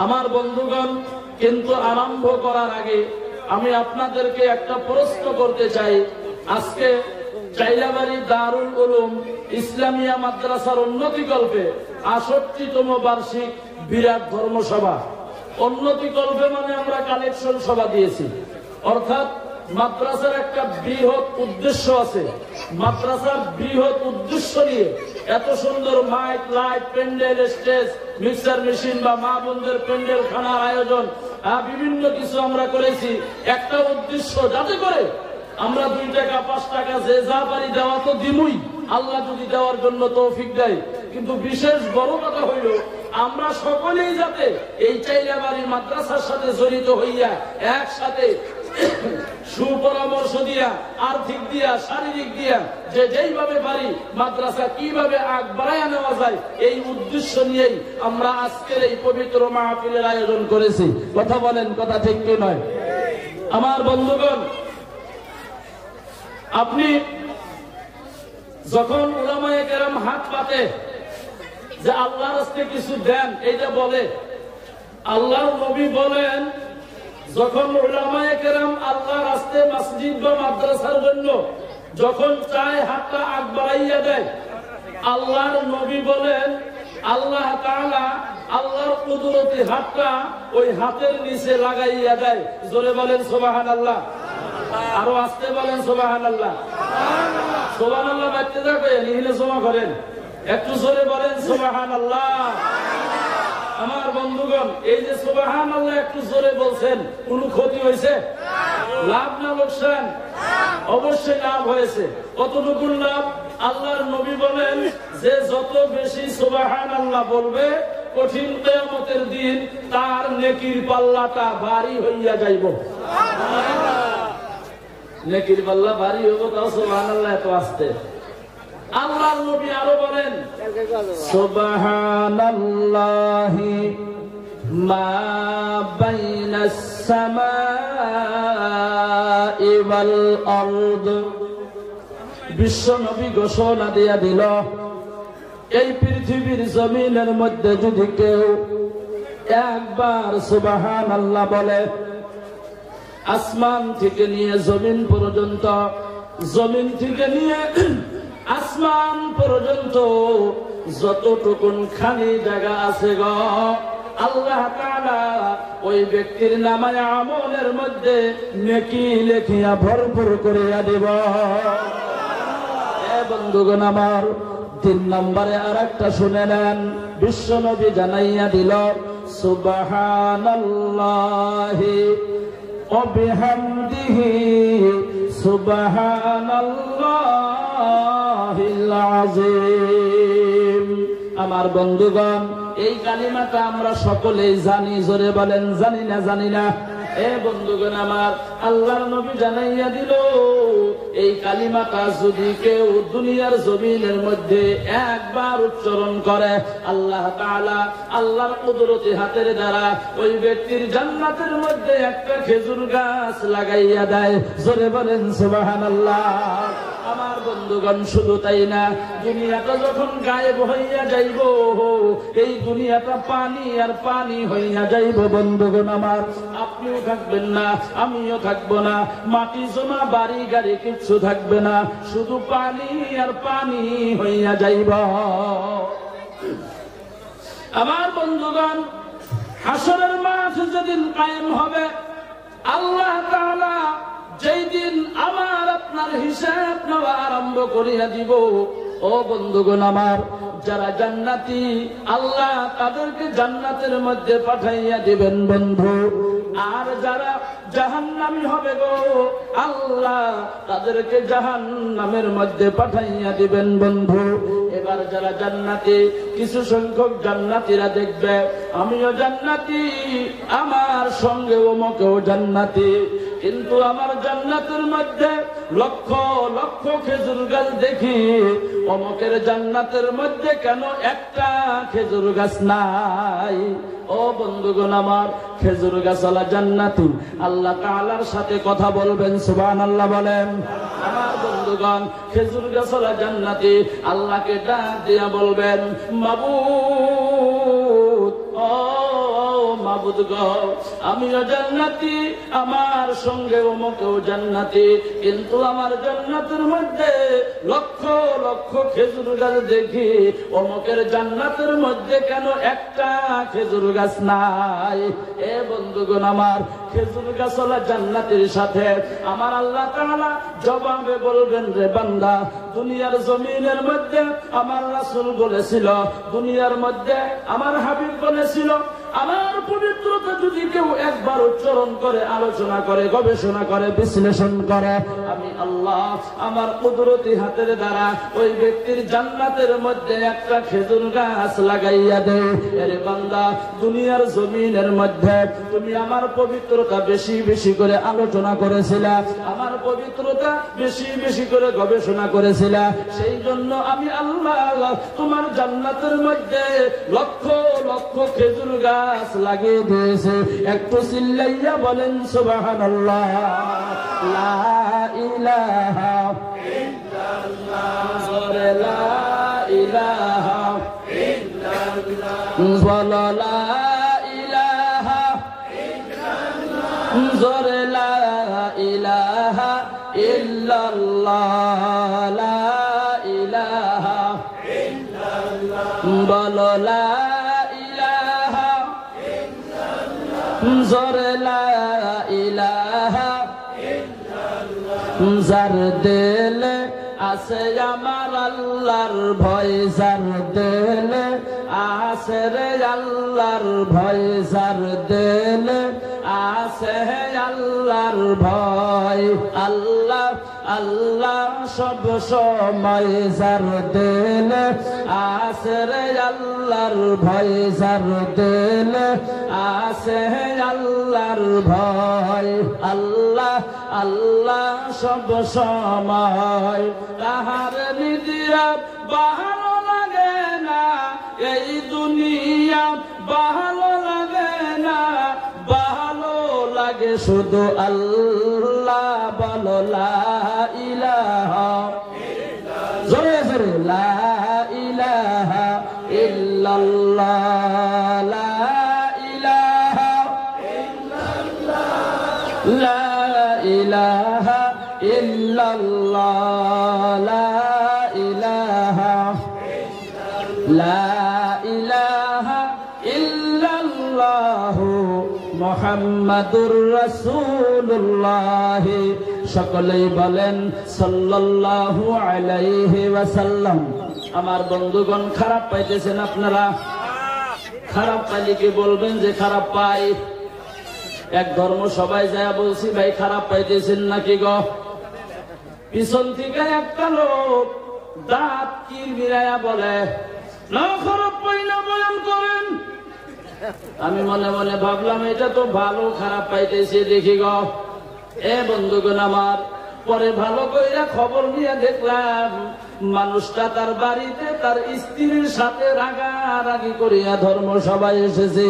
আমার বন্ধুগণ, কিন্তু আরম্ভ করার আগে আমি আপনাদেরকে একটা প্রশ্ন করতে চাই। আজকে চাইলাবাড়ি দারুল উলুম ইসলামিয়া মাদ্রাসার উন্নতিকল্পে ৬৮তম বার্ষিক বিরাট ধর্মসভা। উন্নতিকল্পে মানে আমরা কালেকশন সভা দিয়েছি, অর্থাৎ মাদ্রাসার একটা বৃহৎ উদ্দেশ্য আছে। মাদ্রাসার বৃহৎ উদ্দেশ্য নিয়ে এত সুন্দর mic, light, pandal, stage, mixer machine বা মা বোনদের প্যান্ডেল, খানার আয়োজন, বিভিন্ন কিছু আমরা করেছি। একটা উদ্দেশ্য, যাতে করে আমরা 2 টাকা 5 টাকা যে যা পারি দেওয়া তো দিমুই, আল্লাহ যদি দেওয়ার জন্য তৌফিক দেয়। কিন্তু বিশেষ বড় কথা হইল আমরা সকলেই যাতে এই চাইলাবাড়ি মাদ্রাসার সাথে জড়িত হইয়া একসাথে সুপরামর্শ দিয়া, আর্থিক দিয়া, শারীরিক দিয়া, যে যেইভাবে পারি মাদ্রাসা কিভাবে আগ বাড়াইয়া নেওয়া যায়, এই উদ্দেশ্য নিয়েই আমরা আজকের এই পবিত্র মাহফিলের আয়োজন করেছি। কথা বলেন, কথা ঠিক কি নয়? আমার বন্ধুগণ, আপনি যখন উলামায়ে কেরাম হাত পাতে যে আল্লাহর রাস্তায় কিছু দেন, এইটা বলে, আল্লাহর নবী বলেন, যখন উলামায়ে কেরাম আল্লাহর রাস্তায় মসজিদ বা মাদ্রাসার জন্য যখন চায় হাতটা আগ বাড়াইয়া দেয়, আল্লাহর নবী বলেন আল্লাহ তাআলা আল্লাহর কুদরতি হাতটা ওই হাতের নিচে লাগাইয়া দেয়। জোরে বলেন সুবহানাল্লাহ, আরো আস্তে বলেন সুবহানাল্লাহ। সুবহানাল্লাহ বাইতে যাবেন, নিহিলে জমা করেন, একটু জোরে বলেন সুবহানাল্লাহ। আমার বন্ধুগণ, এই যে সুবহানাল্লাহ একটু জোরে বলছেন, কোনো ক্ষতি হয়েছে? লাভ না লোকসান? অবশ্যই লাভ হয়েছে। কতটুকু লাভ? আল্লাহর নবী বলেন যে যত বেশি সুবহানাল্লাহ বলবে, কঠিন কিয়ামতের দিন তার নেকির পাল্লাটা ভারী হইয়া যাইব। নেকির পাল্লা ভারী হইব, তাও সুবহানাল্লাহ এত আসতে। আল্লাহর নবী আরো বলেন সুবহানাল্লাহি মা বাইনাস সামাই ওয়াল আরদ। বিশ্ব নবী ঘোষণা দিয়া দিল, এই পৃথিবীর জমিনের মধ্যে যদি কেউ একবার সুবহানাল্লাহ বলে, আসমান থেকে নিয়ে জমিন পর্যন্ত, জমিন থেকে নিয়ে আসমান পর্যন্ত যতটুকুন খানি জায়গা আছে গো, আল্লাহ তাআলা ওই ব্যক্তির নামায়ে আমলের মধ্যে নেকি লেখিয়া ভরপুর করিয়া দেব। এ বন্ধুগণ আমার, 3 নম্বরে আরেকটা শুনে নেন। বিশ্ব নবী জানাইয়া দিল সুবহানাল্লাহি ওয়া বিহামদিহি সুবহানাল্লাহিল আযীম। আমার বন্ধুগণ, এই কালিমাটা আমরা সকলেই জানি। জোরে বলেন, জানি না? জানি না? এ বন্ধুগণ আমার, আল্লাহর নবী জানাইয়া দিল, এই কালিমাটা যদি কেউ দুনিয়ার জমিনের মধ্যে একবার উচ্চারণ করে, আল্লাহ তাআলা আল্লাহর কুদরতি হাতের দ্বারা ওই ব্যক্তির জান্নাতের মধ্যে একটা খেজুর গাছ লাগাইয়া দেয়। জোরে বলেন সুবহানাল্লাহ। আমার বন্ধুগণ, শুধু তাই না, দুনিয়াটা যখন গায়েব হইয়া যাইব, এই দুনিয়াটা পানি আর পানি হইয়া যাইব। বন্ধুগণ আমার, আপনিও থাকবেন না, আমিও থাকবো না, মাটি জমা বাড়ি গাড়ি কিচ্ছু থাকবে না, শুধু পানি আর পানি হইয়া যাইব। আমার বন্ধুগণ, হাসরের মাঠ যেদিন কায়েম হবে, আল্লাহ তাআলা যেই দিন আমার আপনার হিসাব নেওয়া আরম্ভ করিয়া দিব, ও বন্ধুগণ আমার, যারা জান্নাতি আল্লাহ তাদেরকে জান্নাতের মধ্যে পাঠাইয়া দিবেন বন্ধু, আর যারা জাহান্নামী হবে গো, আল্লাহ তাদেরকে জাহান্নামের মধ্যে পাঠাইয়া দিবেন বন্ধু। এবার যারা জান্নাতি, কিছু সংখ্যক জান্নাতীরা দেখবে আমিও জান্নাতি, আমার সঙ্গে অমুকেও জান্নাতি, কিন্তু আমার জান্নাতের মধ্যে লক্ষ লক্ষ খেজুর গাছ দেখি, অমুকের জান্নাতের মধ্যে কেন একটা খেজুর গাছ নাই? ও বন্ধুগণ আমার, খেজুর গাছওয়ালা জান্নাতি আল্লাহ তাআলার সাথে কথা বলবেন। সুবহানাল্লাহ বলেন। আমার বন্ধুগণ, খেজুর গাছওয়ালা জান্নাতি আল্লাহকে ডাক দিয়া বলবেন, মাবুদ, ও মাবুদ গো, আমিও জান্নাতি, আমার সঙ্গে অমুকেও জান্নাতি, কিন্তু আমার জান্নাতের মধ্যে লক্ষ লক্ষ খেজুর গাছ দেখি, অমুকের জান্নাতের মধ্যে কেন একটা খেজুর গাছ নাই? এ বন্ধুগণ আমার, খেজুর গাছওয়ালা জান্নাতের সাথে আমার আল্লাহ তাআলা জবাবে বলবেন, রে বান্দা, দুনিয়ার জমিনের মধ্যে আমার রাসূল বলেছিল, দুনিয়ার মধ্যে আমার হাবিব বলেছিল, আমার পবিত্রতা যদি কেউ একবার উচ্চারণ করে, আলোচনা করে, গবেষণা করে, বিশ্লেষণ করে, আমি আল্লাহ আমার কুদরতি হাতের দ্বারা ওই ব্যক্তির জান্নাতের মধ্যে একটা খেজুর গাছ লাগাইয়া দেয়। আরে বান্দা, দুনিয়ার জমিনের মধ্যে তুমি আমার পবিত্রতা বেশি বেশি করে আলোচনা করেছিলা, আমার পবিত্রতা বেশি বেশি করে গবেষণা করেছিলা, সেই জন্য আমি আল্লাহ তোমার জান্নাতের মধ্যে লক্ষ লক্ষ খেজুর গাছ লাগিয়ে দিয়েছে। একটু চিল্লাইয়া বলেন সুবহানাল্লাহ। লা ইলাহা ইল্লাল্লাহ, লা ইলাহা ইল্লাল্লাহ, বলো লা ইলাহা ইল্লাল্লাহ, জোরে লা ইলাহা ইল্লাল্লাহ, লা ইলাহা ইল্লাল্লাহ, বলো লা ইলাহা ইল্লাল্লাহ, জোরে লা ইলাহা ইল্লাল্লাহ। যার দিলে আছে আমার আল্লাহর ভয়, যার দিলে আছে রে আল্লাহর ভয়, যার দিলে আছে আল্লাহর ভয়, আল্লাহ আল্লাহ সব সময়, যার দিলে আছে রে আল্লাহর ভয়, যার দিলে আছে আল্লাহর ভয়, আল্লাহ আল্লাহ সব সময়। তাহার নিদিয়া ভালো লাগে না এই দুনিয়া, ভালো লাগে না, ভালো লাগে শুধু আল্লাহ, বলো লা ইলাহা ইল্লাল্লাহ, জোরে জোরে লা ইলাহা ইল্লাল্লাহ, লা ইলাহা ইল্লাল্লাহ, লা ইলাহা ইল্লাল্লাহ, লা ইলাহা লা ইলাহা ইল্লাল্লাহ মুহাম্মাদুর রাসূলুল্লাহ। সকলেই বলেন সাল্লাল্লাহু আলাইহি ওয়াসাল্লাম। আমার বন্ধুগণ, খারাপ পাইতেছেন আপনারা? খারাপ পাইলে কি বলবেন যে খারাপ পাই? এক ধর্ম সবাই যায় বলছি, ভাই খারাপ পাইতেছেন নাকি গো? পিছন থেকে একটা লোক দাঁত কিরমিরায়া বলে, না খারাপ পাই না, বয়ান করেন। আমি মনে মনে ভাবলাম এটা তো ভালো, খারাপ পাইতেছি দেখি গো। এ বন্ধুগণ আমার, পরে ভালো কইরা খবর নিয়ে দেখলাম মানুষটা তার বাড়িতে তার স্ত্রীর সাথে রাগারাগি করিয়া ধর্ম সবাই এসেছে।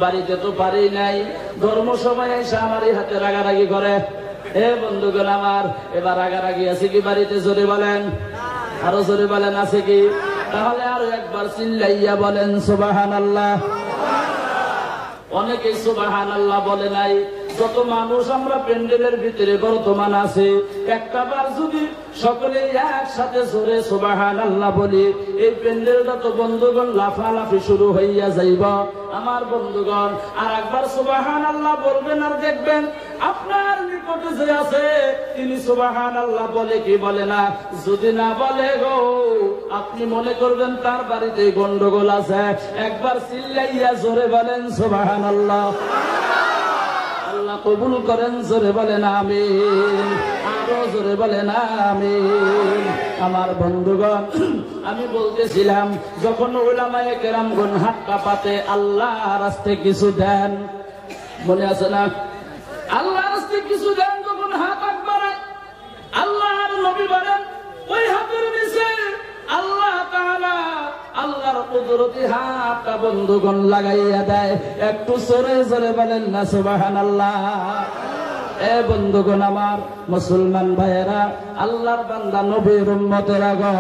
বাড়িতে তো পারি নাই, ধর্ম সবাই এসে আমারই হাতে রাগারাগি করে। হে বন্ধুগণ আমার, এবার রাগারাগি আছে কি বাড়িতে? জোরে বলেন, আরো জোরে বলেন, আছে কি? তাহলে আরো একবার চিল্লাইয়া বলেন সুবহানাল্লাহ। অনেকেই সুবহানাল্লাহ বলে নাই। যত মানুষ আমরা প্যান্ডেলের ভিতরে বর্তমান আছে, একটা বার যদি সকলে একসাথে জোরে সুবহানাল্লাহ বলি, এই প্যান্ডেলটা তো বন্ধুগণ লাফালাফি শুরু হইয়া যাইব। আমার বন্ধুগণ, আর একবার সুবহানাল্লাহ বলবেন, আর দেখবেন আপনার নিকটে যে আছে তিনি সুবহানাল্লাহ বলে কি বলে না। যদি না বলে গো, আপনি মনে করবেন তার বাড়িতে গন্ডগোল আছে। একবার চিল্লাইয়া জোরে বলেন সুবহানাল্লাহ। আল্লাহ কবুল করেন, জোরে বলেন আমিন, আরো জোরে বলেন আমিন। আমার বন্ধুগণ, আমি বলতেছিলাম যখন উলামায়ে কেরামগণ হাত কাঁপাতে আল্লাহর রাস্তে কিছু দেন, মনে আছে না? আল্লাহর রাস্তে কিছু দেন, যখন হাত বাড়ায় আল্লাহর নবী বলেন ওই হাতের নিচে আল্লাহ তাআলা আল্লাহর কুদরতি হাতটা বন্ধুগণ লাগাইয়া দেয়। একটু জোরে জোরে বলেন না সুবহানাল্লাহ। এ বন্ধুগণ আমার, মুসলমান ভাইয়েরা, আল্লাহর বান্দা নবীর উম্মতেরা গো,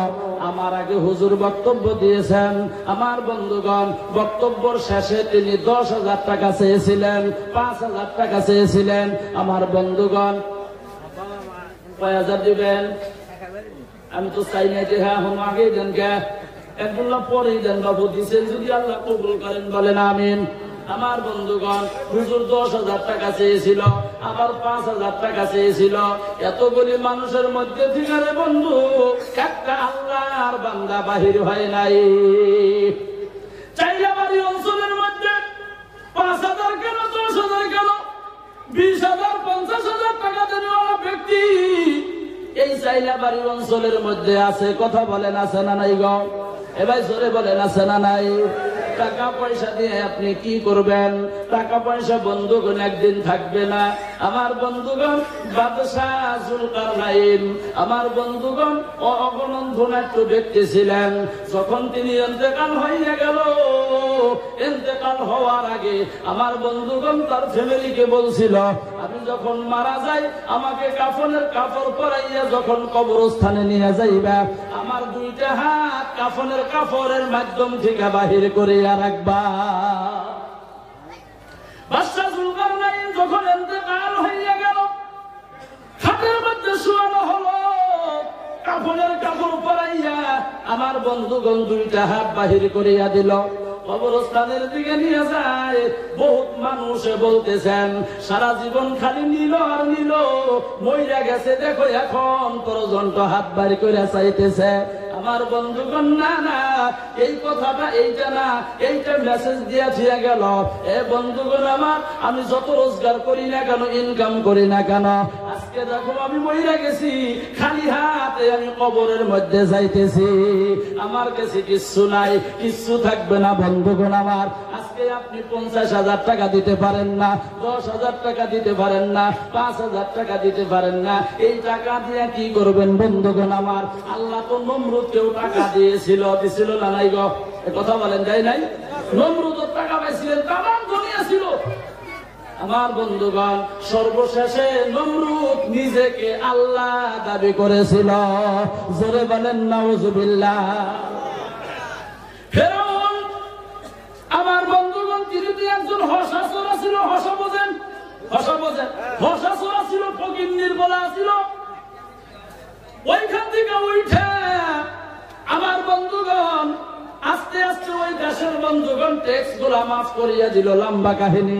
আমার আগে হুজুর বক্তব্য দিয়েছেন। আমার বন্ধুগণ, বক্তব্যের শেষে তিনি 10,000 টাকা চেয়েছিলেন, 5,000 টাকা চেয়েছিলেন। আমার বন্ধুগণ, কয় হাজার দিবেন? আমি তো চাই না যে হ্যাঁ হন আগে দেন, কে একদুল্লাহ পরেই দেন। বাবু দিচ্ছেন, যদি আল্লাহ কবুল করেন বলেন আমিন। আমার বন্ধুগণ, হুজুর 10,000 টাকা চেয়েছিল, আবার 5,000 টাকা চেয়েছিল। এতগুলি মানুষের মধ্যে থেকে রে বন্ধু, একটা আল্লাহর বান্দা বাহির হয় নাই। চাইলাবাড়ি অঞ্চলের মধ্যে 5,000 কেন, 10,000 কেন, 20,000, 50,000 টাকা দেওয়া ব্যক্তি এই চাইলাবাড়ি অঞ্চলের মধ্যে আছে। কথা বলেন আছে না নাই গো? এবার জোরে বলেন আছে না নাই? টাকা পয়সা দিয়ে আপনি কি করবেন? টাকা পয়সা বন্ধুগণ একদিন থাকবে না। আমার বন্ধুগণ, বাদশাহ জুলকারনাইন, আমার বন্ধুগণ অগণন ধনাঢ্য ব্যক্তি ছিলেন। যখন তিনি ইন্তেকাল হয়ে গেল, ইন্তেকাল হওয়ার আগে আমার বন্ধুগণ তার ফ্যামিলিকে বলছিল, আমি যখন মারা যাই আমাকে কাফনের কাপড় পরাইয়া যখন কবরস্থানে নিয়ে যাইবা, আমার 2টা হাত কাফনের কাপড়ের মাধ্যম থেকে বাহির করিয়া রাখবা। বাদশাহ জুলকারনাইন যখন ইন্তেকাল হয়ে গেল, খাটের মধ্যে শোয়ানো হলো, কাফনের কাপড় পরাইয়া আমার বন্ধুগণ 2টা হাত বাহির করিয়া দিল, কবরস্থানের দিকে নিয়ে যায়। বহুত মানুষ বলতেছেন, সারা জীবন খালি নিল আর নিল, মইরা গেছে দেখো এখন পর্যন্ত হাত বাড়ি করে চাইতেছে। আমার বন্ধুগণ, না না, এই কথাটা এইটা না, এইটা মেসেজ দিয়া ফিরে গেল। এ বন্ধুগণ আমার, আমি যত রোজগার করি না কেন, ইনকাম করি না কেন, আজকে দেখো আমি মইরা গেছি, খালি হাতে আমি কবরের মধ্যে যাইতেছি, আমার কাছে কিচ্ছু নাই, কিচ্ছু থাকবে না। বন্ধুগণ আমার, আজকে আপনি 50,000 টাকা দিতে পারেন না, 10,000 টাকা দিতে পারেন না, 5,000 টাকা দিতে পারেন না, এই টাকা দিয়ে কি করবেন? বন্ধুগণ আমার, আল্লাহ তো নমরুদকেও টাকা দিয়েছিল, দিছিল না নাই গো? কথা বলেন, যাই নাই? নমরুদ টাকা পাইছিলেন, তামাম দুনিয়া ছিল। আমার বন্ধুগণ, সর্বশেষে নমরুদ নিজেকে আল্লাহ দাবি করেছিল। জোরে বলেন নাউজুবিল্লাহ। ফেরাউন আমার বন্ধুগণ, তিনি একজন হসাচোরা ছিল। হসা বোঝেন? হসা বোঝেন? হসাচোরা ছিল, ফকিন্নির বলা ছিল। ওইখান থেকে উঠে আমার বন্ধুগণ আস্তে আস্তে ওই দেশের বন্ধুগণ ট্যাক্স গুলা মাফ করিয়া দিল। লম্বা কাহিনী।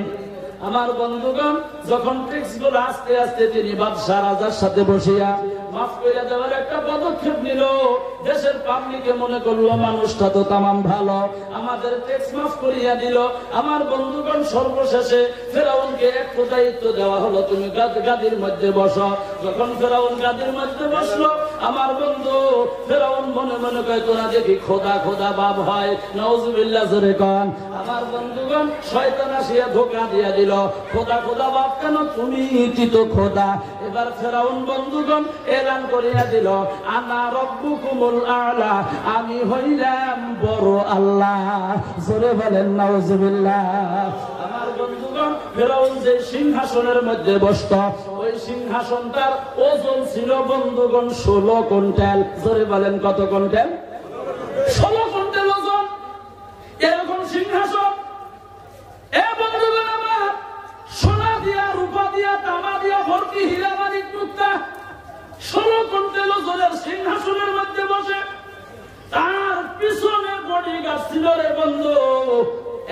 আমার বন্ধুগণ, যখন ট্যাক্স গুলো আস্তে আস্তে তিনি বাদশাহ রাজার সাথে বসিয়া মাফ করে দেওয়ার একটা পদক্ষেপ নিল, দেশের পাবলিকে মনে করলো মানুষটা তো তামাম ভালো, আমাদের ট্যাক্স মাফ করিয়া দিল। আমার বন্ধুগণ, সর্বশেষে ফেরাউনকে একটু দায়িত্ব দেওয়া হলো, তুমি গাদির মধ্যে বসো। যখন ফেরাউন গাদির মধ্যে বসলো, আমার বন্ধু ফেরাউন মনে মনে কয়, তোরা দেখি খোদা খোদা বাপ হয়, নাউজুবিল্লাহ জোরে কন। আমার বন্ধুগণ, শয়তান আসিয়া ধোঁকা দিয়া দিল, খোদা খোদা বাপ কেন, তুমি তো খোদা। এবার ফেরাউন বন্ধুগণ এলান করিয়া দিল, আনা রব্বুকুমুল আলা, আমি হইলাম বড় আল্লাহ। জোরে বলেন নাউজুবিল্লাহ। আমার বন্ধুগণ, ফেরাউন যে সিংহাসনের মধ্যে বসত, ওই সিংহাসনটার ওজন ছিল বন্ধুগণ 16 কুইন্টাল। জোরে বলেন কত কুইন্টাল? 16 কুইন্টাল ওজন। এরকম সিংহাসন, এ বন্ধুগণ আমার, সোনা দিয়া, রূপা দিয়া, তামা দিয়া ভর্তি, হীরা মানিক মুক্তা, 16 কুইন্টাল ওজনের সিংহাসনের মধ্যে বসে। তার পিছনে বডিগার্ড ছিল রে বন্ধু,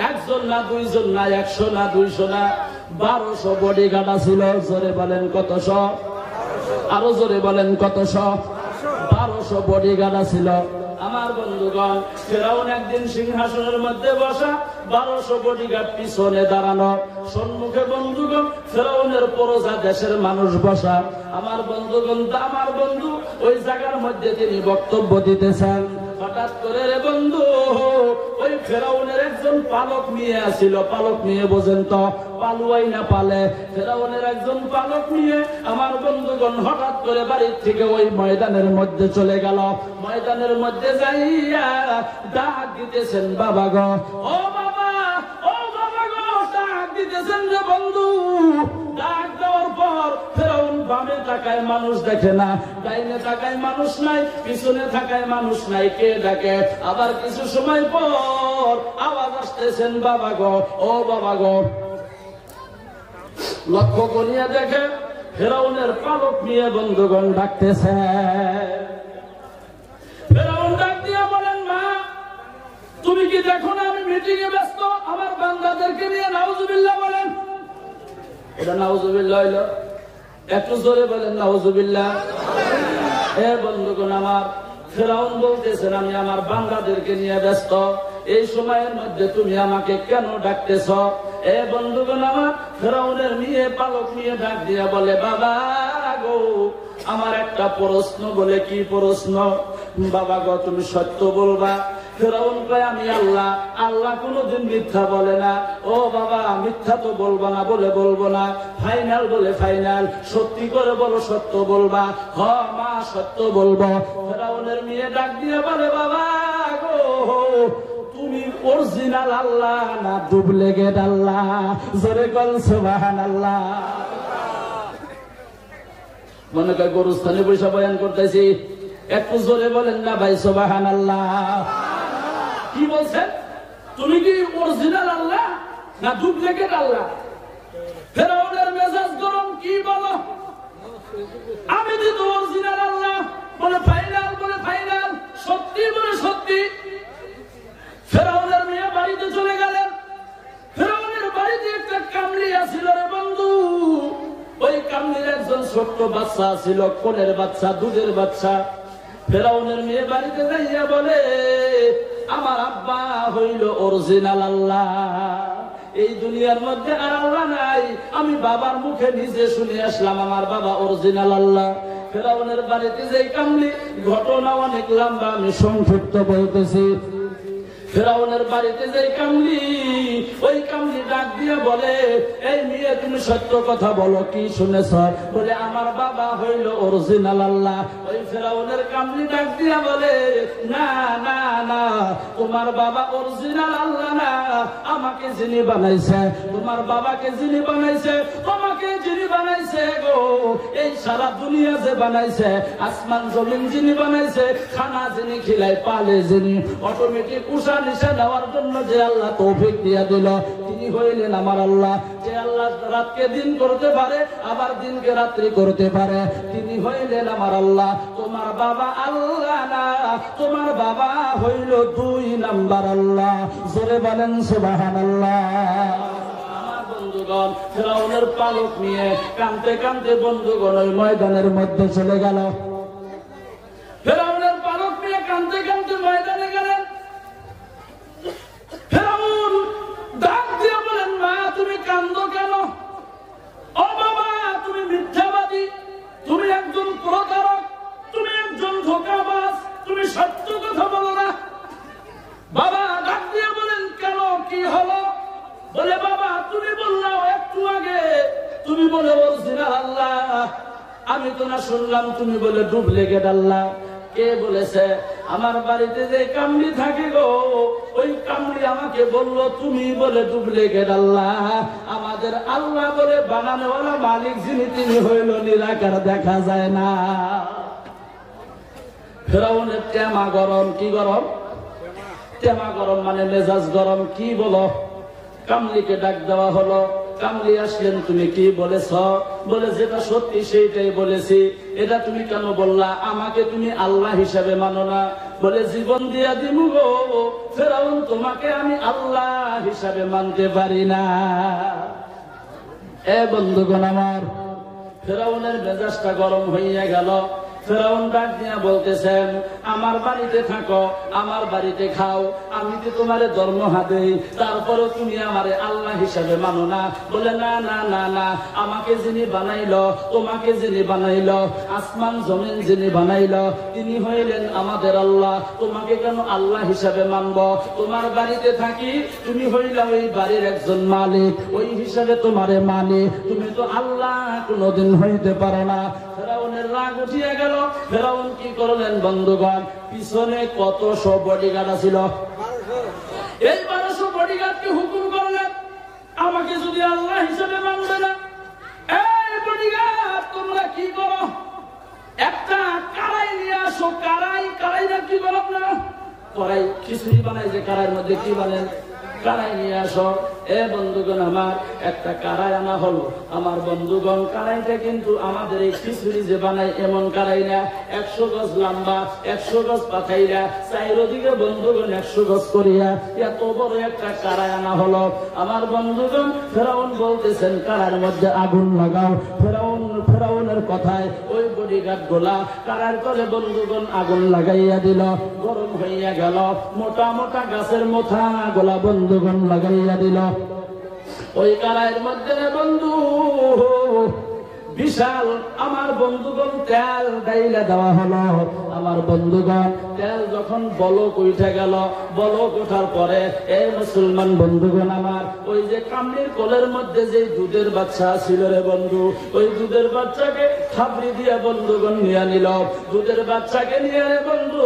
1 জন না 2 জন না, 100 না 200 না, 1200 বডিগার্ড ছিল। জোরে বলেন কতশ? আরো জোরে বলেন কতশ? 1200 বডিগার্ড ছিল। আমার বন্ধুগণ, ফেরাউন একদিন সিংহাসনের মধ্যে বসা, 1200 বডিগার্ড পিছনে দাঁড়ানো, সম্মুখে বন্ধুগণ ফেরাউনের প্রজা দেশের মানুষ বসা। আমার বন্ধুগণ, আমার বন্ধু ওই জায়গার মধ্যে তিনি বক্তব্য দিতেছেন। হঠাৎ করে রে বন্ধু, ওই ফেরাউনের একজন পালক নিয়ে আসিল। পালক নিয়ে বোঝেন তো, পালুয়াই না পালে। ফেরাউনের একজন পালক নিয়ে আমার বন্ধুগণ হঠাৎ করে বাড়ির থেকে ওই ময়দানের মধ্যে চলে গেল। ময়দানের মধ্যে যাইয়া ডাক দিতেছেন, বাবা গো, ও বাবা, ও বাবা গো, ডাক দিতেছেন যে বন্ধু। ডাক দেওয়ার পর তাকায় মানুষ দেখে না, ডাইনে তাকায় মানুষ নাই, পিছনে থাকায় মানুষ নাই, কে ডাকে? আবার কিছু সময় পর আওয়াজ আসতেছেন, বাবা গো, ও বাবা গো। লক্ষ্য করিয়া দেখে ফেরাউনের পালক নিয়ে বন্ধুগণ ডাকতেছে। ফেরাউন ডাক দিয়া বলেন, মা তুমি কি দেখো না আমি মিটিং এ ব্যস্ত, আমার বান্দাদেরকে নিয়ে? নাউজুবিল্লাহ বলেন। এটা নাউজুবিল্লাহ হইল? একটু জোরে বলেন নাউজুবিল্লাহ। এ বন্ধুগণ আমার, ফেরাউন বলতেছেন আমি আমার বান্দাদেরকে নিয়ে ব্যস্ত, এই সময়ের মধ্যে তুমি আমাকে কেন ডাকতেছ? এ বন্ধুগণ আমার, ফেরাউনের মেয়ে পালক নিয়ে ডাক দিয়া বলে, বাবা গো আমার একটা প্রশ্ন। বলে, কি প্রশ্ন? বাবা গো তুমি সত্য বলবা। ফেরাউন কয়, আমি আল্লাহ, আল্লাহ কোনদিন মিথ্যা বলে না। ও বাবা মিথ্যা তো বলবো না, বলে বলবো না। ফাইনাল বলে ফাইনাল, সত্যি করে বলো, সত্য বলবা? হ মা সত্য বলবো। ফেরাউনের মেয়ে ডাক দিয়ে বলে, বাবা গো তুমি অরিজিনাল আল্লাহ না ডুপ্লিকেট আল্লাহ? জোরে বল সুবহানাল্লাহ। মনে কয় গরুস্থানে পয়সা বয়ান করতেছি, একটু জোরে বলেন না ভাই সুবহানাল্লাহ। কি বলছেন? তুমি কি অরিজিনাল আল্লাহ না ডুপ্লিকেট আল্লাহ? ফেরাউনের মেজাজ গরম, কি বলো? আমি তো অরিজিনাল আল্লাহ। বলে ফাইনাল, বলে ফাইনাল, সত্যি বলে সত্যি। ফেরাউনের মেয়ে বাড়িতে চলে গেলেন। ফেরাউনের বাড়িতে একটা কামলিয়া ছিল রে বন্ধু। ওই কামলির একজন ছোট্ট বাচ্চা ছিল, কোলের বাচ্চা, দুধের বাচ্চা। ফেরাউনের মেয়ে বাড়িতে যাইয়া বলে, আমার আব্বা হইল অরিজিনাল আল্লাহ, এই দুনিয়ার মধ্যে আর আল্লাহ নাই। আমি বাবার মুখে নিজে শুনে আসলাম আমার বাবা অরিজিনাল আল্লাহ। ফেরাউনের বাড়িতে যেই কামলি, ঘটনা অনেক লম্বা, আমি সংক্ষিপ্ত বলতেছি। ফেরাউনের বাড়িতে যেই কামলি, ওই কামলি ডাক দিয়ে বলে, এই মেয়ে তুমি সত্য কথা বলো, কি শুনেছ? বলে, আমার বাবা হইল অরিজিনাল আল্লাহ। ওই ফেরাউনের কামলি ডাক দিয়ে বলে, না না না, তোমার বাবা অরিজিনাল আল্লাহ না, আমাকে যিনি বানাইছে, তোমার বাবাকে যিনি বানাইছে, তোমাকে যিনি বানাইছে গো, এই সারা দুনিয়া যে বানাইছে, আসমান জমিন যিনি বানাইছে, খানা যিনি খিলায়, পালে যিনি, অটোমেটিক উষা নিশা নেওয়ার জন্য যে আল্লাহ তৌফিক দিয়া দিল, তিনি হইলেন আমার আল্লাহ। যে আল্লাহ রাতকে দিন করতে পারে, আবার দিনকে রাত্রি করতে পারে, তিনি হইলেন আমার আল্লাহ। তোমার বাবা আল্লাহ না, তোমার বাবা হইল 2 নাম্বার আল্লাহ। জোরে বলেন সুবহানাল্লাহ। আমার বন্ধুগণ ফেরাউনের পালক নিয়ে কাঁদতে কাঁদতে বন্ধুগণ ওই ময়দানের মধ্যে চলে গেল। ফেরাউনের পালক নিয়ে কাঁদতে কাঁদতে ময়দানে গেলেন। ফেরাউন ডাক দিয়ে বলেন, মা তুমি কান্দো কেন? ও বাবা তুমি মিথ্যাবাদী, তুমি একজন প্রতারক, তুমি একজন ধোঁকাবাজ, তুমি সত্য কথা বলো না। বাবা ডাক দিয়ে বলেন, কেন, কি হলো? বলে, বাবা তুমি বললাম একটু আগে, তুমি বলে অরিজিনাল আল্লাহ, আমি তো না শুনলাম তুমি বলে ডুপ্লিকেট আল্লাহ। কে বলেছে? আমার বাড়িতে যে কামলি থাকে গো, ওই কামলি আমাকে বলল তুমি বলে ডুপ্লিকেট আল্লাহ। আমাদের আল্লাহ বলে বানানোওয়ালা মালিক যিনি, তিনি হইল নিরাকার, দেখা যায় না। ফেরাউনের টেমা গরম। কি গরম? টেমা গরম মানে মেজাজ গরম। কি বলো? কামলিকে ডাক দেওয়া হলো। কামলি আসলেন, তুমি কি বলেছ? বলে, যেটা সত্যি সেইটাই বলেছি। এটা তুমি কেন বললা? আমাকে তুমি আল্লাহ হিসাবে মানো না? বলে, জীবন দিয়া দিমু গো ফেরাউন, তোমাকে আমি আল্লাহ হিসাবে মানতে পারি না। এ বন্ধুগণ আমার, ফেরাউনের মেজাজটা গরম হইয়া গেল। ফেরাউন ডাক দিয়া বলতেছেন, আমার বাড়িতে থাকো, আমার বাড়িতে খাও, আমি তো তোমারে দরমহা দেই, তারপরও তুমি আমারে আল্লাহ হিসাবে মানো না। বলে, না না না না, আমাকে যিনি বানাইলো, তোমাকে যিনি বানাইলো, আসমান জমিন যিনি বানাইলো, তিনি হইলেন আমাদের আল্লাহ। তোমাকে কেন আল্লাহ হিসাবে মানব? তোমার বাড়িতে থাকি, তুমি হইলা ওই বাড়ির একজন মালিক, ওই হিসাবে তোমারে মানি, তুমি তো আল্লাহ কোনদিন হইতে পারো না। ফেরাউনের রাগ উঠিয়া গেল। ফেরাউন কি করলেন বন্ধুগণ? পিছনে কতশো বডিগার্ড ছিল, এই 1200 বডিগার্ডকে হুকুম করলেন, আমাকে যদি আল্লাহ হিসেবে মানবে না, এই বডিগার্ড তোমরা কি করো? কি বল আপনারা? কড়াই খিচুড়ি বানাই, যে কড়াইয়ের মধ্যে কি বানেন? কারাই নিয়ে আসো। এ বন্ধুগণ আমার, একটা কারাই আনা হলো। আমার বন্ধুগণ, কারাইটা কিন্তু আমাদের এই খিচুড়ি যে বানাই এমন কারাই না। 100 গজ লম্বা, 100 গজ পাঠাইরা, চারিদিকে বন্ধুগণ 100 গজ করিয়া এত বড় একটা কারাই আনা হলো। আমার বন্ধুগণ, ফেরাউন বলতেছেন কারার মধ্যে আগুন লাগাও। ফেরাউনের কথায় ওই বডিগার্ড গোলা কারার করে বন্ধুগণ আগুন লাগাইয়া দিল। গরম হইয়া গেল। মোটা মোটা গাছের মোথা গোলা বন্ধুগণ লাগাইয়া দিল। ওই কারাইয়ের মধ্যে বন্ধু বিশাল আমার বন্ধুগণ তেল ডাইলে দেওয়া হলো। আমার বন্ধুগণ, তেল যখন বলক উঠে গেল, বলক ওঠার পরে এই মুসলমান বন্ধুগণ আমার, ওই যে কামড়ির কোলের মধ্যে যে দুধের বাচ্চা ছিল রে বন্ধু, ওই দুধের বাচ্চাকে খাবড়ি দিয়ে বন্ধুগণ নিয়ে নিল। দুধের বাচ্চাকে নিয়ে রে বন্ধু,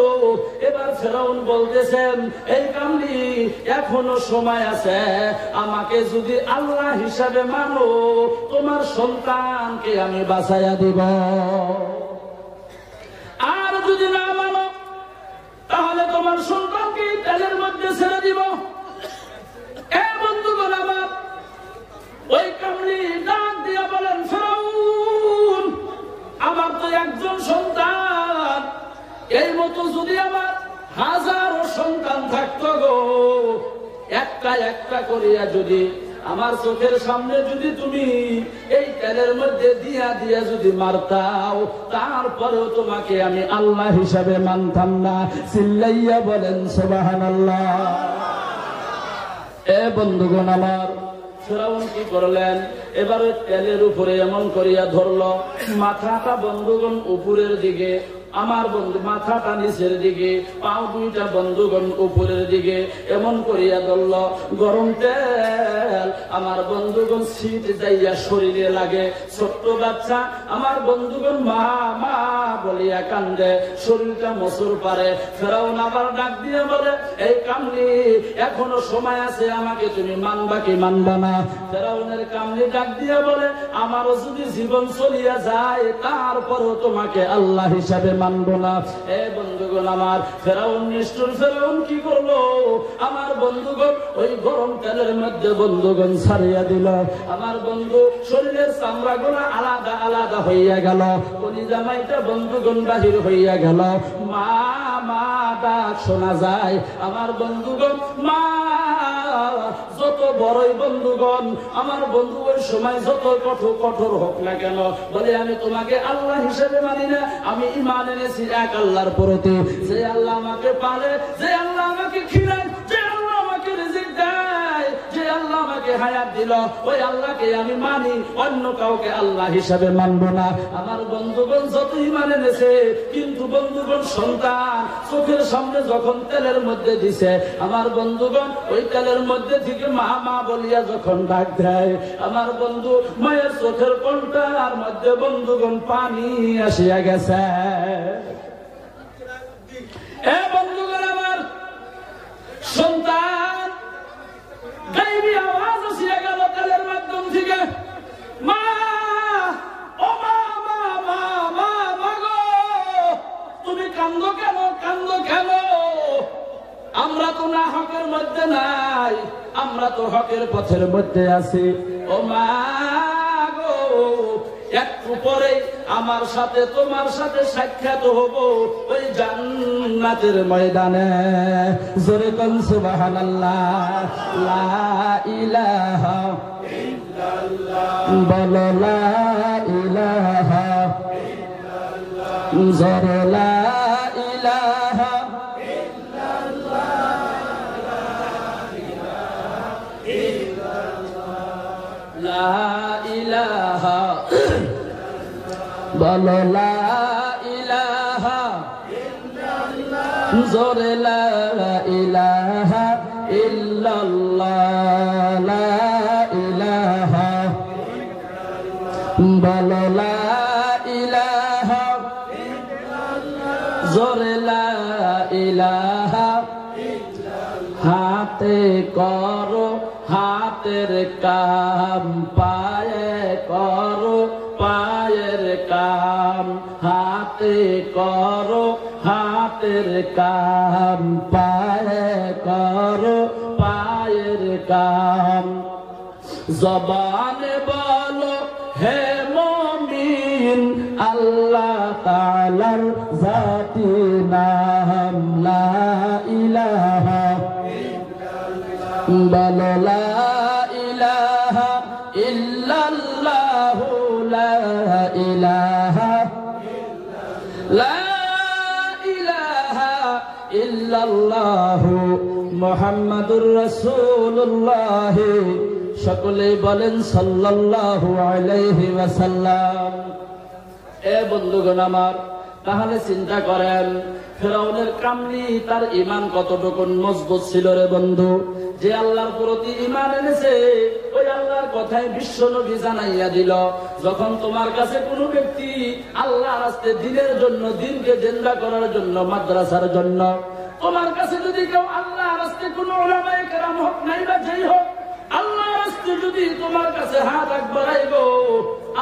এবার ফেরাউন বলতেছেন, এই কামড়ি এখনো সময় আছে, আমাকে যদি আল্লাহ হিসাবে মানো, তোমার সন্তানকে আমি বাঁচাইয়া দিব। আর যদি না মানো, তাহলে তোমার সন্তানকে তেলের মধ্যে ছেড়ে দিব। এ বন্ধুগণ আমার, ওই কামড়ি ডাক দিয়া বলেন, ফেরাউন, আমার তো একজন সন্তান, এই মতো যদি আমার হাজারো সন্তান থাকতো গো, একটা একটা করিয়া যদি আমার চোখের সামনে যদি তুমি এই তেলের মধ্যে দিয়া দিয়া যদি মারতাও, তারপরেও তোমাকে আমি আল্লাহ হিসাবে মানতাম না। চিল্লাইয়া বলেন সুবহানাল্লাহ। এ বন্ধুগণ আমার, ফেরাউন কি করলেন? এবারে তেলের উপরে এমন করিয়া ধরলো, মাথাটা বন্ধুগণ উপরের দিকে, আমার বন্ধু মাথাটা নিচের দিকে, পাও দুইটা বন্ধুগণ উপরের দিকে, এমন করিয়া ধরল। গরম তেল আমার বন্ধুগণ শীত যাইয়া শরীরে লাগে। ছোট্ট বাচ্চা আমার বন্ধুগণ মা মা বলিয়া কান্দে, শরীরটা মসুর পারে। ফেরাউন আবার ডাক দিয়ে বলে, এই কামলি, এখনো সময় আছে, আমাকে তুমি মানবা কি মানবা না? ফেরাউনের কামলি ডাক দিয়ে বলে, আমারও যদি জীবন চলিয়া যায়, তারপরও তোমাকে আল্লাহ হিসাবে মানবো না। এ বন্ধুগণ আমার, ফেরাউন নিষ্ঠুর। ফেরাউন কি করলো? আমার বন্ধুগণ ওই গরম তেলের মধ্যে বন্ধুগণ ছাড়িয়া দিল। আমার বন্ধু শরীরের চামড়া গুলা আলাদা আলাদা হইয়া গেল, কলিজা মাইটা বন্ধুগণ বাহির হইয়া গেল। মা মা ডাক শোনা যায়। আমার বন্ধুগণ, মা যত বড়ই বন্ধুগণ আমার বন্ধু ওই সময় যত কঠোর হোক না কেন, বলে আমি তোমাকে আল্লাহ হিসেবে মানি না, আমি ঈমান এনেছি এক আল্লাহর প্রতি, যে আল্লাহ আমাকে পালে, যে আল্লাহ আমাকে খিলায়, যে আল্লাহ আমাকে রিজিক দেয়, যে আল্লাহ আমাকে হায়াত দিল, ওই আল্লাহকে আমি মানি, অন্য কাউকে আল্লাহ হিসাবে মানব না। আমার বন্ধুগণ যত ঈমান এনেছে, কিন্তু বন্ধুগণ সন্তান চোখের সামনে যখন তেলের মধ্যে দিছে, আমার বন্ধুগণ ওই তেলের মধ্যে থেকে মা মা বলিয়া যখন ডাক দেয়, আমার বন্ধু মায়ের চোখের কোণটার মধ্যে বন্ধুগণ পানি আসিয়া গেছে। এ বন্ধুগণ আমার, সন্তান গাইবী আওয়াজ আসিয়া গেল তেলের মাধ্যম থেকে, মা, ও মা মা মা মা মা গো, তুমি কান্দো কেন, কান্দো কেন? আমরা তো না হকের মধ্যে নাই, আমরা তো হকের পথের মধ্যে আছি। ও মা গো, একটু পরে আমার সাথে তোমার সাথে সাক্ষাৎ হব ওই জান্নাতের ময়দানে। জোরে কোন সুবহানাল্লাহ। লা ইলাহা ইল্লাল্লাহ, বলো লা ইলাহা ইল্লাল্লাহ, জোরে লা ইলাহা বলো লা ইলাহা ইল্লাল্লাহ, জোরে লা ইলাহা ইল্লাল্লাহ, লা ইলাহা, বলো লা ইলাহা ইল্লাল্লাহ, জোরে লা ইলাহা। হাতে করো হাতের কাম, পায়ে করো পায়ের কাম, হাতে করো হাতের কাম, পায়ে করো পায়ের কাম। জবানে বলো হে মুমিন আল্লাহ তাআলার জাতি নাম লা ইলাহা বলো লা ইলাহা ইল্লাল্লাহু লা ইলাহা লা ইলাহা ইল্লাল্লাহু মুহাম্মাদুর রাসূলুল্লাহ। সকলেই বলেন সাল্লাল্লাহু আলাইহি ওয়াসাল্লাম। এ বন্ধুগণ আমার, তাহলে চিন্তা করেন ফিরআউনের কামলি তার ঈমান কতটুকু মজবুত ছিল রে বন্ধু। যে আল্লাহর প্রতি ঈমান এনেছে ওই আল্লাহর কথাই বিশ্ব নবী জানাইয়া দিল। যখন তোমার কাছে কোনো ব্যক্তি আল্লাহর রাস্তায় দ্বীনের জন্য, দ্বীনকে জিন্দা করার জন্য, মাদ্রাসার জন্য তোমার কাছে যদি কেউ আল্লাহর রাস্তায় কোনো উলামায়ে কেরাম হোক নাই বা যেই হোক আল্লাহর রাস্তায় যদি তোমার কাছে হাত বাড়াইব,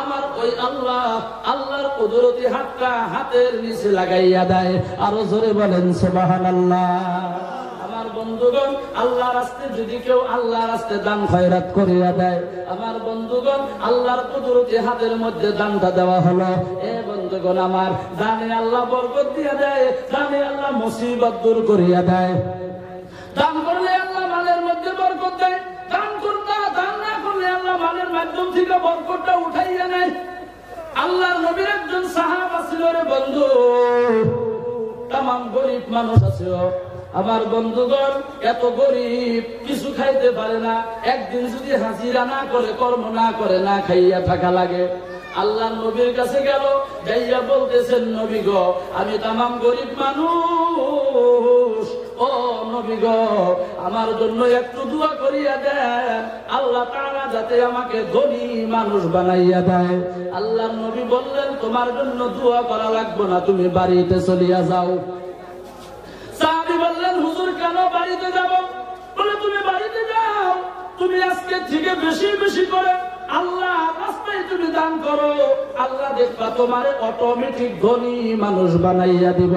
আমার ওই আল্লাহ আল্লাহর কুদরতি হাতটা হাতের নিচে লাগাইয়া দেয়। আরো জোরে বলেন সুবহানাল্লাহ। আমার বন্ধুগণ, আল্লাহর রাস্তায় যদি কেউ আল্লাহর রাস্তায় দান খয়রাত করিয়া দেয়, আমার বন্ধুগণ আল্লাহর কুদরতি হাতের মধ্যে দানটা দেওয়া হলো। এ বন্ধুগণ আমার, দানে আল্লাহ বরকত দিয়া দেয়, দানে আল্লাহ মুসিবত দূর করিয়া দেয়। দান করলে আল্লাহ মালের মধ্যে বরকত দেয়, দান না করলে আল্লাহ মালের মাধ্যম থেকে বরকতটা উঠাইয়া নেয়। আল্লাহর নবীর একজন সাহাবা ছিল রে বন্ধু, তাম গরিব মানুষ আছে আমার বন্ধুগণ, এত গরিব কিছু খাইতে পারে না। একদিন যদি হাজিরা না করে, কর্ম না করে, না খাইয়া থাকা লাগে। আল্লাহর নবীর কাছে গেল, যাইয়া বলতেছেন নবী গো, আমি তামাম গরিব মানুষ, ও নবী গো আমার জন্য একটু দোয়া করিয়া দেন, আল্লাহ তাআলা যাতে আমাকে ধনী মানুষ বানাইয়া দেয়। আল্লাহর নবী বললেন তোমার জন্য দোয়া করা লাগবে না, তুমি বাড়িতে চলিয়া যাও। সাহাবী বললেন হুজুর কেন বাড়িতে যাব? বলে তুমি বাড়িতে যাও, তুমি আজকে থেকে বেশি বেশি করে আল্লাহ রাস্তায় তুমি দান করো, আল্লাহ দেখবা তোমারে অটোমেটিক ধনী মানুষ বানাইয়া দিব।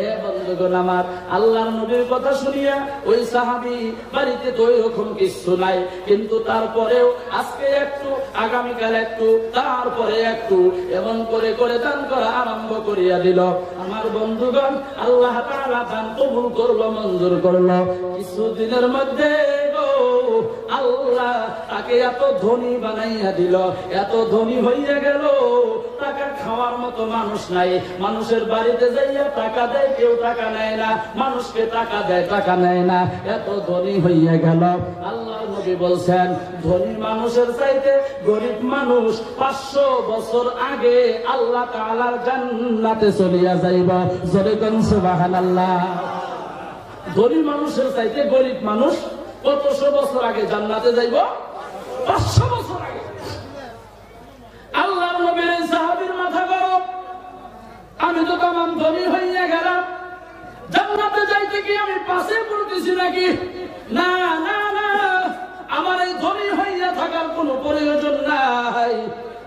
এ বন্ধুগণ আমার, আল্লাহর নবীর কথা শুনিয়া ওই সাহাবী বাড়িতে তো এরকম কিছু নাই, কিন্তু তারপরেও আজকে একটু, আগামীকাল একটু, তারপরে একটু, এমন করে করে দান করা আরম্ভ করিয়া দিল। আমার বন্ধুগণ, আল্লাহ তাআলা দান কবুল করলো, মঞ্জুর করলো। কিছুদিনের মধ্যে আল্লাহ তাকে এত ধনী বানাইয়া দিল, এত ধনী হইয়া গেল, টাকা খাওয়ার মতো মানুষ নাই। মানুষের বাড়িতে যাইয়া টাকা দেয়, কেউ টাকা নেয় না, মানুষকে টাকা দেয়, টাকা নেয় না, এত ধনী হইয়া গেল। আল্লাহর নবী বলছেন ধনী মানুষের চাইতে গরিব মানুষ 500 বছর আগে আল্লাহ তাআলার জান্নাতে চলিয়া যাইব। জোরে কোন সুবহানাল্লাহ। ধনী মানুষের চাইতে গরিব মানুষ কতশো বছর আগে জান্নাতে যাইব? 500 বছর আগে। আল্লাহর নবীর সাহাবীর মাথা গরম, আমি তো তামাম ধনী হইয়া গেলাম, জান্নাতে যাইতে কি আমি পাশে পড়তেছি নাকি? না না না, আমার এই ধনী হইয়া থাকার কোনো প্রয়োজন নাই।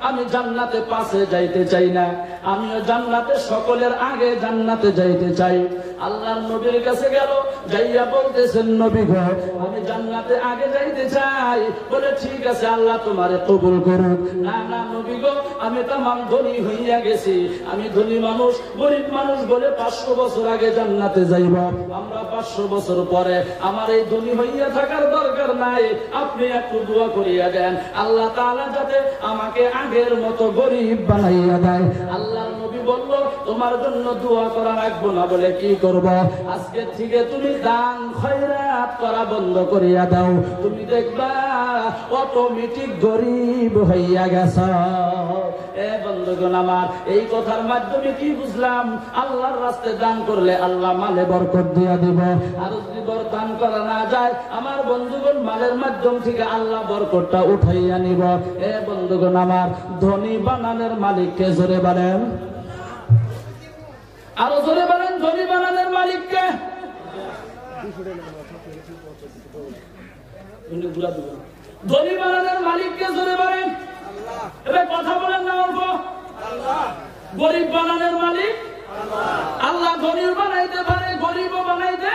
আমি জান্নাতে পাশে যাইতে চাই না, আমিও জান্নাতে সকলের আগে জান্নাতে যাইতে চাই। আল্লাহর নবীর কাছে গেল, যাইয়া বলতেছেন নবী গো আমি জান্নাতে আগে যাইতে চাই। বলে ঠিক আছে, আল্লাহ তোমারে কবুল করুক। না না নবী গো, আমি তামাম ধনী হইয়া গেছি, আমি ধনী মানুষ, গরিব মানুষ বলে 500 বছর আগে জান্নাতে যাইব। আমরা 500 বছর পরে, আমার এই ধনী হইয়া থাকার দরকার নাই, আপনি একটু দোয়া করিয়া দেন, আল্লাহ তাআলা যাতে আমাকে আগের মতো গরিব বানাইয়া দেয়। আল্লাহর নবী বলল তোমার জন্য দোয়া করা রাখবো না, বলে কি করব? আজকে থেকে তুমি দান খয়রাত করা বন্ধ করিয়া দাও, তুমি দেখবা অটোমেটিক গরিব হইয়া গেছ। এ বন্ধুগণ আমার, এই কথার মাধ্যমে কি বুঝলাম? আল্লাহর রাস্তায় দান করলে আল্লাহ মালে বরকত দিয়া দিব। আর যদি দান করা না যায়, আমার বন্ধুগণ মালের মাধ্যম থেকে আল্লাহ বরকতটা উঠাইয়া নিব। এ বন্ধুগণ আমার, ধনী বানানোর মালিককে জোরে বলেন, আরো জোরে বলেন, ধনী বানানোর মালিককে। ধনী বানানোর মালিককে জোরে বলেন। এবার কথা বলেন না অল্প। গরিব বানানোর মালিক আল্লাহ ধনীও বানাইতে পারে, গরিবও বানাইতে